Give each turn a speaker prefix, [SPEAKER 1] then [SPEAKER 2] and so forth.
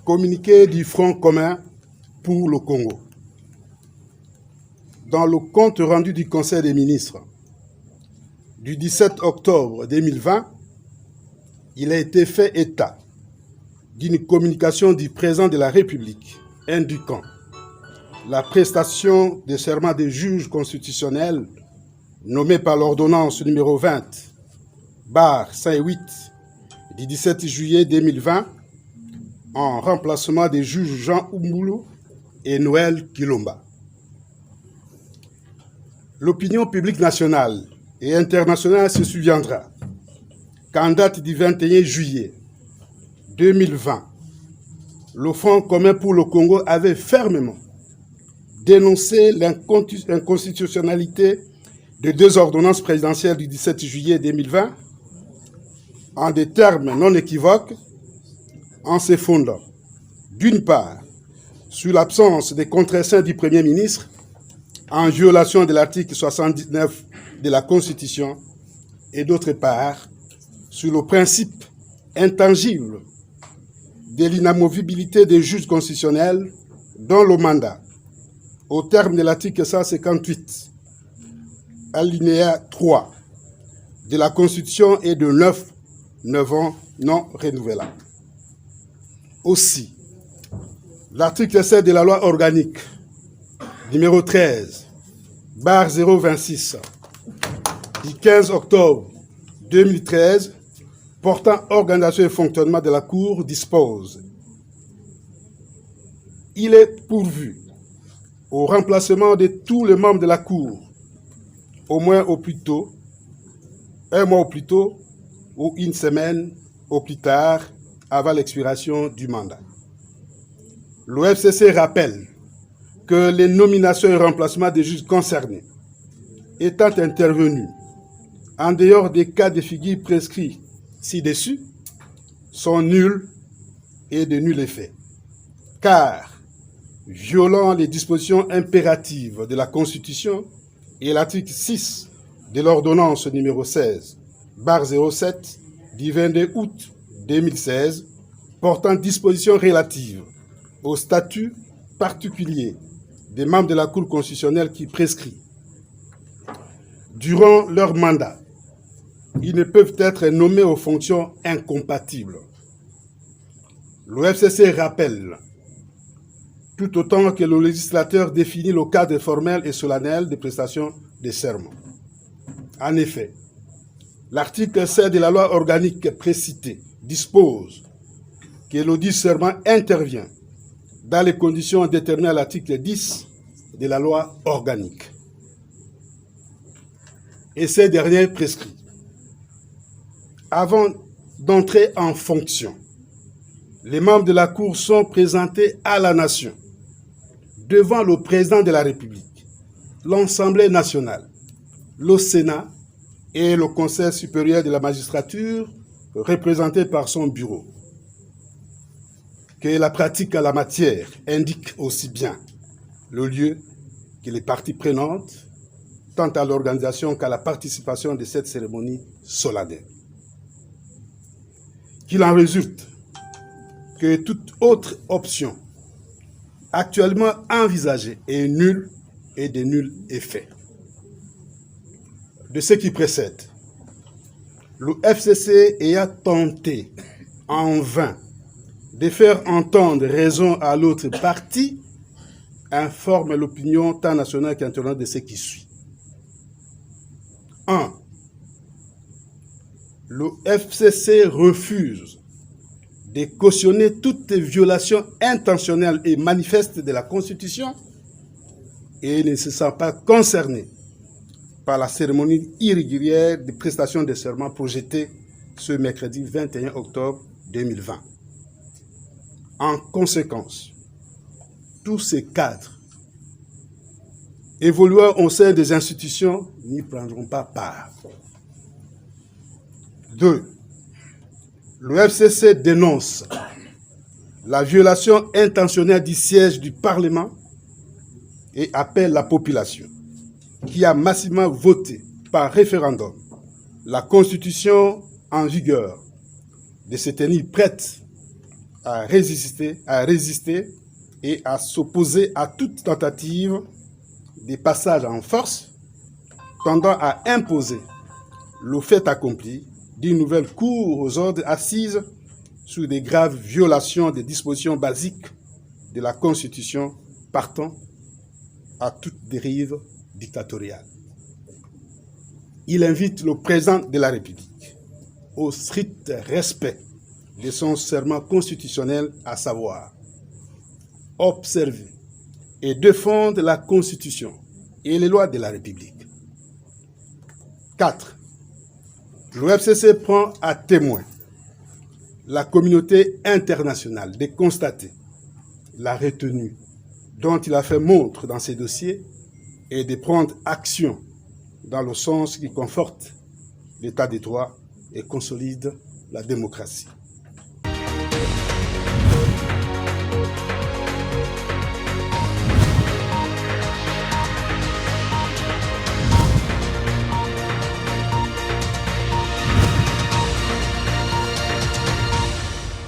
[SPEAKER 1] Communiqué du Front commun pour le Congo. Dans le compte rendu du Conseil des ministres du 17 octobre 2020, il a été fait état d'une communication du président de la République indiquant la prestation de serment des juges constitutionnels nommés par l'ordonnance numéro 20/108 du 17 juillet 2020 en remplacement des juges Jean Oumoulou et Noël Kilomba. L'opinion publique nationale et internationale se souviendra qu'en date du 21 juillet 2020, le Front commun pour le Congo avait fermement dénoncé l'inconstitutionnalité de deux ordonnances présidentielles du 17 juillet 2020 en des termes non équivoques, en se fondant, d'une part, sur l'absence des contraintes du Premier ministre, en violation de l'article 79 de la Constitution, et d'autre part, sur le principe intangible de l'inamovibilité des juges constitutionnels dont le mandat, au terme de l'article 158, alinéa 3 de la Constitution, est de 9 ans non renouvelable. Aussi, l'article 7 de la loi organique numéro 13/026 du 15 octobre 2013 portant organisation et fonctionnement de la Cour dispose: il est pourvu au remplacement de tous les membres de la Cour, au moins au plus tôt, un mois au plus tôt ou une semaine au plus tard avant l'expiration du mandat. Le FCC rappelle que les nominations et remplacements des juges concernés étant intervenus en dehors des cas de figure prescrits ci-dessus sont nuls et de nul effet, car, violant les dispositions impératives de la Constitution et l'article 6 de l'ordonnance numéro 16/07 du 22 août 2016 portant dispositions relatives au statut particulier des membres de la Cour constitutionnelle qui prescrit. Durant leur mandat, ils ne peuvent être nommés aux fonctions incompatibles. Le FCC rappelle, tout autant que le législateur définit le cadre formel et solennel de prestation des serments. En effet, l'article 7 de la loi organique précitée dispose que l'audit serment intervient dans les conditions déterminées à l'article 10 de la loi organique. Et ces derniers prescrits. Avant d'entrer en fonction, les membres de la Cour sont présentés à la Nation devant le président de la République, l'Assemblée nationale, le Sénat et le Conseil supérieur de la magistrature représenté par son bureau. Que la pratique à la matière indique aussi bien le lieu que les parties prenantes, tant à l'organisation qu'à la participation de cette cérémonie solennelle. Qu'il en résulte que toute autre option actuellement envisagée est nulle et de nul effet. De ce qui précède, le FCC ayant tenté en vain de faire entendre raison à l'autre partie, informe l'opinion tant nationale qu'internationale de ce qui suit. 1. Le FCC refuse de cautionner toute violation intentionnelle et manifeste de la Constitution et ne se sent pas concerné par la cérémonie irrégulière de prestation de serment projetée ce mercredi 21 octobre 2020. En conséquence, tous ces cadres évoluant au sein des institutions n'y prendront pas part. 2. Le FCC dénonce la violation intentionnelle du siège du Parlement et appelle la population, qui a massivement voté par référendum la Constitution en vigueur, de se tenir prête à résister et à s'opposer à toute tentative de passage en force tendant à imposer le fait accompli d'une nouvelle cour aux ordres assise sur des graves violations des dispositions basiques de la Constitution partant à toute dérive dictatoriale. Il invite le président de la République au strict respect de son serment constitutionnel, à savoir observer et défendre la Constitution et les lois de la République. 4. Le FCC prend à témoin la communauté internationale de constater la retenue dont il a fait montre dans ces dossiers et de prendre action dans le sens qui conforte l'état de droit et consolide la démocratie.